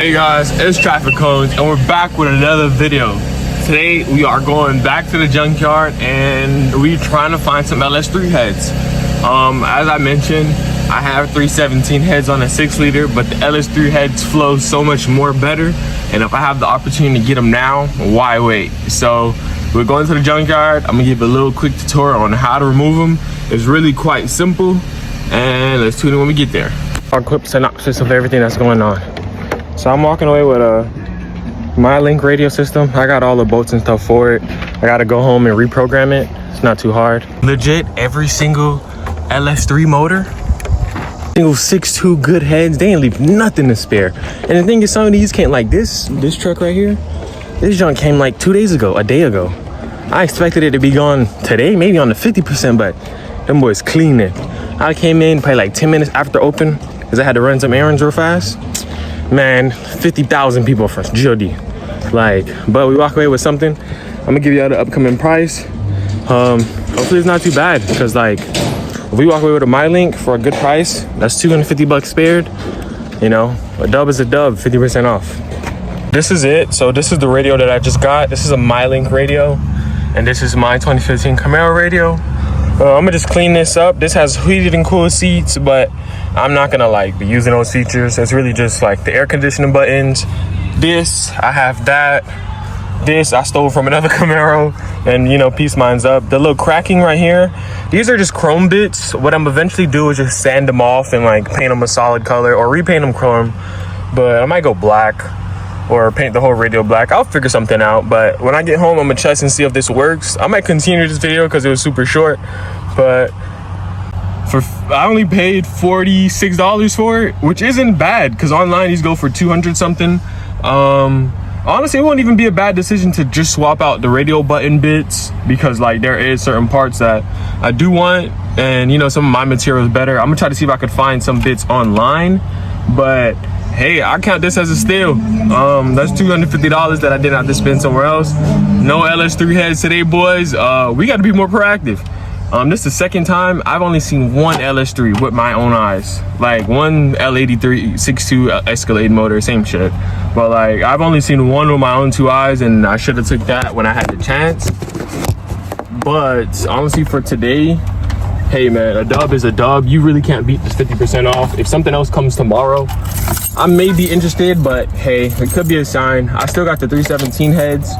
Hey guys, it's Traffic Cones and we're back with another video. Today we are going back to the junkyard and we're trying to find some LS3 heads. As I mentioned, I have 317 heads on a 6-liter, but the LS3 heads flow so much more better, and if I have the opportunity to get them now, why wait? So we're going to the junkyard. I'm gonna give a little quick tutorial on how to remove them. It's really quite simple, and let's tune in when we get there. A quick synopsis of everything that's going on. So I'm walking away with a MyLink radio system. I got all the bolts and stuff for it. I gotta go home and reprogram it. It's not too hard. Legit, every single LS3 motor, single 6.2 good heads, they ain't leave nothing to spare. And the thing is, some of these came like this truck right here. This junk came like 2 days ago, a day ago. I expected it to be gone today, maybe on the 50%, but them boys cleaned it. I came in probably like 10 minutes after open because I had to run some errands real fast. Man, 50,000 people for GOD. But we walk away with something. I'm gonna give you the upcoming price. Hopefully it's not too bad, because if we walk away with a MyLink for a good price, that's 250 bucks spared. You know, a dub is a dub, 50% off. This is it. So this is the radio that I just got. This is a MyLink radio, and this is my 2015 Camaro radio. I'm gonna just clean this up. This has heated and cooled seats, but I'm not gonna be using those features. It's really just the air conditioning buttons. This, I have that. This I stole from another Camaro, and piece mine's up. The little cracking right here, these are just chrome bits. What I'm eventually do is just sand them off and paint them a solid color or repaint them chrome. But I might go black or paint the whole radio black. I'll figure something out. But when I get home, I'm gonna test and see if this works. I might continue this video because it was super short, but I only paid $46 for it, which isn't bad, because online these go for 200 something. Honestly, it won't even be a bad decision to just swap out the radio button bits, because there is certain parts that I do want, and some of my material is better. I'm gonna try to see if I could find some bits online, but hey, I count this as a steal. That's $250 that I didn't have to spend somewhere else. No LS3 heads today, boys. We got to be more proactive. This is the second time. I've only seen one LS3 with my own eyes. One L83 6.2 Escalade motor, same shit. But I've only seen one with my own two eyes, and I should have took that when I had the chance. But honestly, for today, hey man, a dub is a dub. You really can't beat this 50% off. If something else comes tomorrow, I may be interested, but hey, it could be a sign. I still got the 317 heads.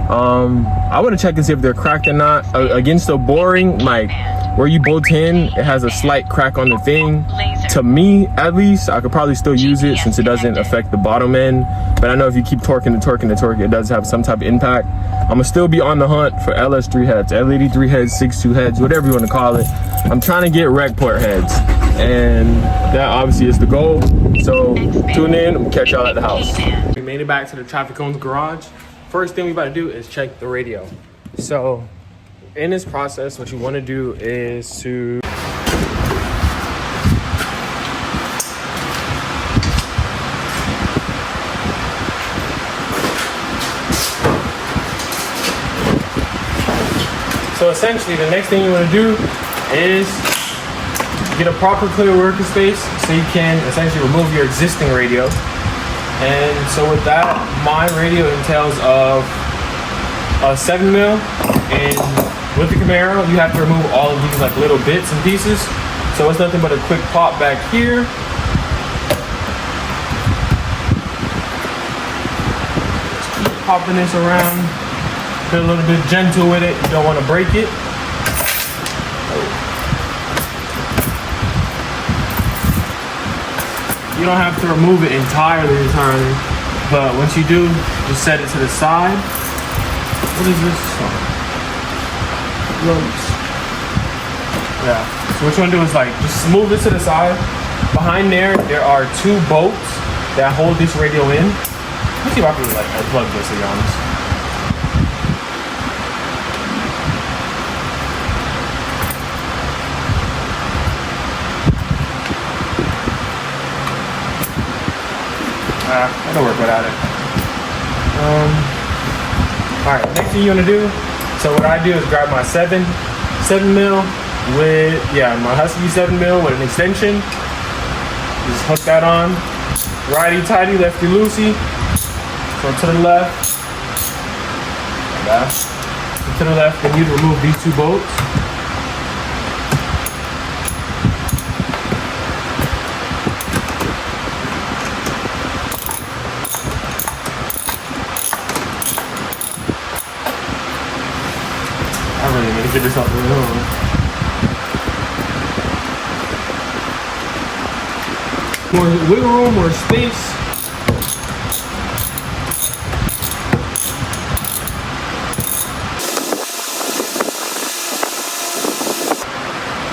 I want to check and see if they're cracked or not. Against the boring, where you bolt in, it has a slight crack on the thing. To me, at least, I could probably still use it since it doesn't affect the bottom end. But I know if you keep torquing it does have some type of impact. I'm gonna still be on the hunt for LS3 heads, L83 heads, 6.2 heads, whatever you want to call it. I'm trying to get rec port heads, and that obviously is the goal. So tune in, we'll catch y'all at the house. We made it back to the Traffic Cones garage. First thing we about to do is check the radio. So in this process, what you want to do is to essentially the next thing you want to do is get a proper clear workspace so you can essentially remove your existing radio. And so with that, my radio entails of a 7mm, and with the Camaro, you have to remove all of these little bits and pieces. So it's nothing but a quick pop back here. Just keep popping this around. Be a little bit gentle with it. You don't want to break it. You don't have to remove it entirely, but once you do, just set it to the side. What is this? Ropes. Yeah. So what you want to do is just move it to the side. Behind there are two bolts that hold this radio in. Let's see if I can unplug this, to be honest. That'll work without it. Alright, next thing you want to do, so what I do is grab my 7mm with, my Husky 7mm with an extension. Just hook that on. righty-tighty, lefty-loosey. So to the left. So to the left, then you'd remove these two bolts. I really need to get this out the way. More wiggle room, more space.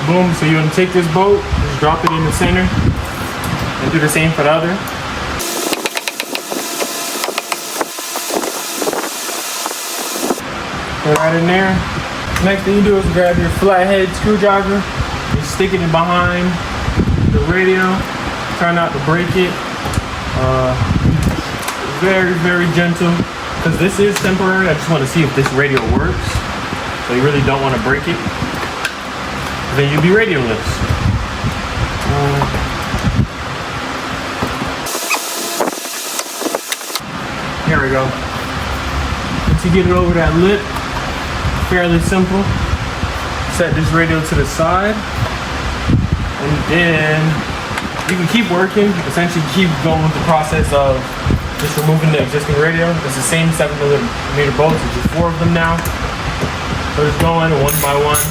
Boom, so you want to take this bolt, just drop it in the center, and do the same for the other. Put it right in there. Next thing you do is grab your flathead screwdriver and stick it in behind the radio. Try not to break it. Very, very gentle, because this is temporary. I just want to see if this radio works. So you really don't want to break it. Then you'll be radioless. Here we go. Once you get it over that lip, fairly simple. Set this radio to the side, and then you can keep working. Essentially, keep going with the process of just removing the existing radio. It's the same 7mm bolts. It's just 4 of them now. So just going one by one.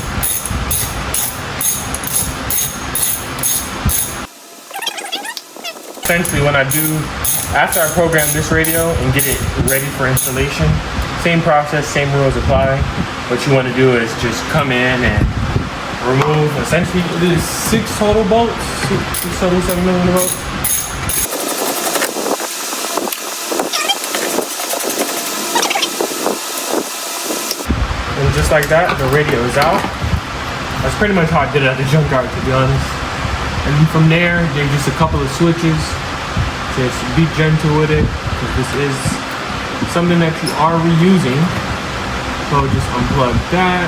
Essentially, when I do, after I program this radio and get it ready for installation, same process, same rules apply. What you want to do is just come in and remove, essentially, it is 6 total bolts, 6 total 7mm bolts. And just like that, the radio is out. That's pretty much how I did it at the junkyard, to be honest. And from there, there's just a couple of switches. Just be gentle with it, because this is something that you are reusing. So just unplug that.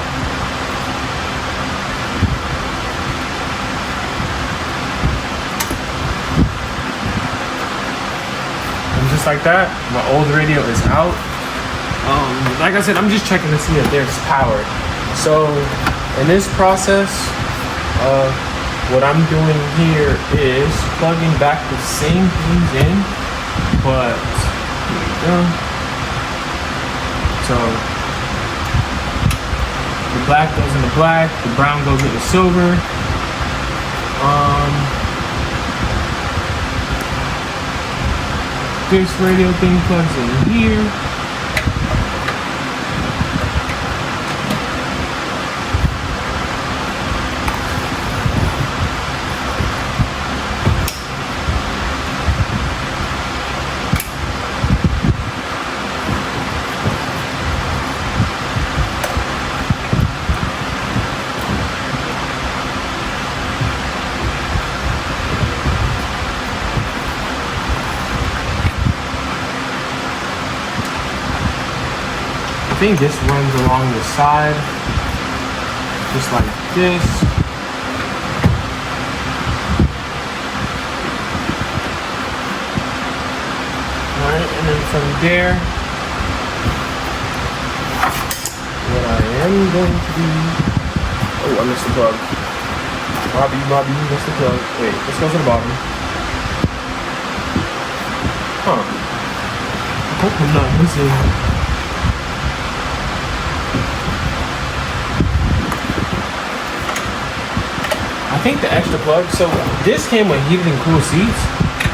And just like that, my old radio is out. Like I said, I'm just checking to see if there's power. So in this process, what I'm doing here is plugging back the same things in, but here we go. So the black goes into black, the brown goes into silver. This radio thing plugs in here. I think this runs along the side, just like this. Alright, and then from there, what I am going to do... Oh, I missed the plug. Bobby, you missed the plug. Wait, let's go to the bottom. Huh. I hope I'm not missing... I think the extra plug, so this came with heated and cooled seats.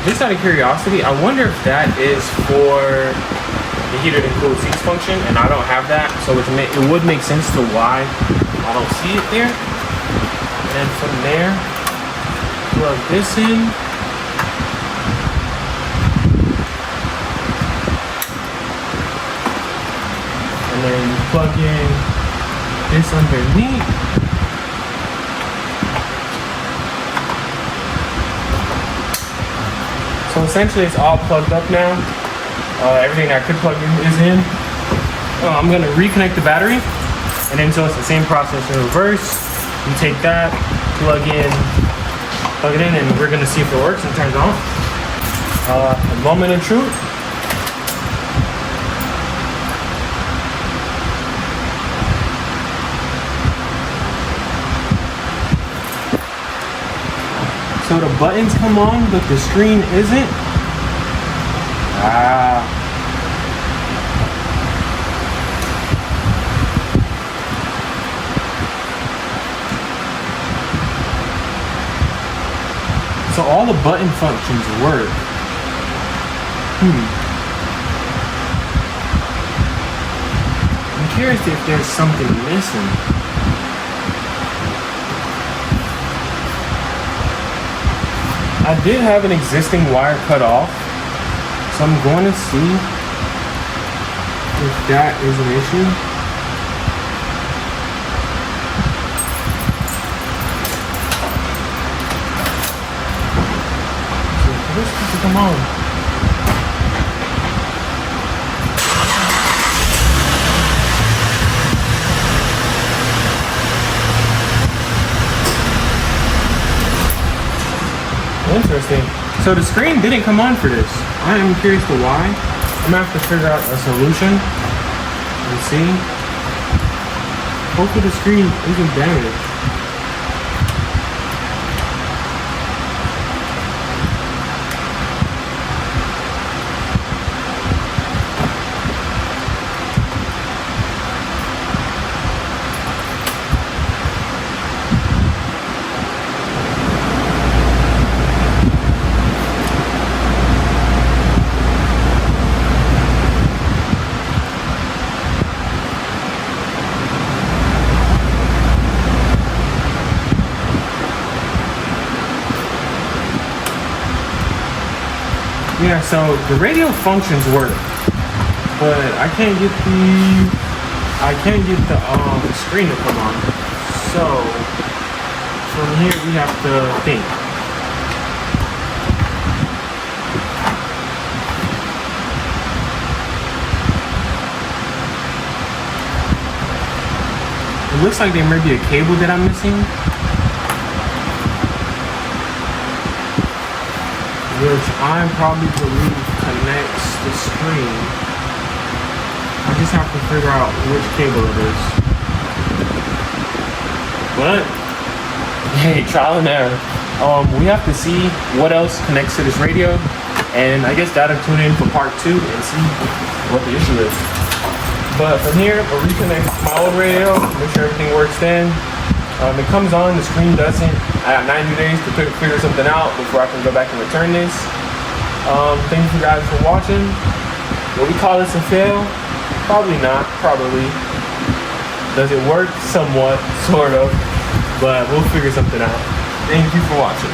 Just out of curiosity, I wonder if that is for the heated and cooled seats function, and I don't have that, so it would make sense to why I don't see it there. And from there, plug this in. And then plug in this underneath. So essentially it's all plugged up now. Everything that I could plug in is in. I'm gonna reconnect the battery, and then so it's the same process in reverse. You take that, plug it in, and we're gonna see if it works and turns on. A moment of truth. So the buttons come on, but the screen isn't. So all the button functions work. I'm curious if there's something missing. I did have an existing wire cut off, so I'm going to see if that is an issue. This supposed to come on. Interesting. So the screen didn't come on for this. I am curious to why. I'm gonna have to figure out a solution. Let's see. Hopefully the screen isn't damaged. Yeah, so the radio functions work, but I can't get the screen to come on. So from here we have to think. It looks like there may be a cable that I'm missing, which I probably believe connects the screen. I just have to figure out which cable it is. But hey, trial and error. We have to see what else connects to this radio, and I guess that'll tune in for part 2 and see what the issue is. But from here, we'll reconnect my old radio, make sure everything works then. It comes on, the screen doesn't. I have 90 days to figure something out before I can go back and return this. Thank you guys for watching. Will we call this a fail? Probably not, probably. Does it work? Somewhat, sort of. But we'll figure something out. Thank you for watching.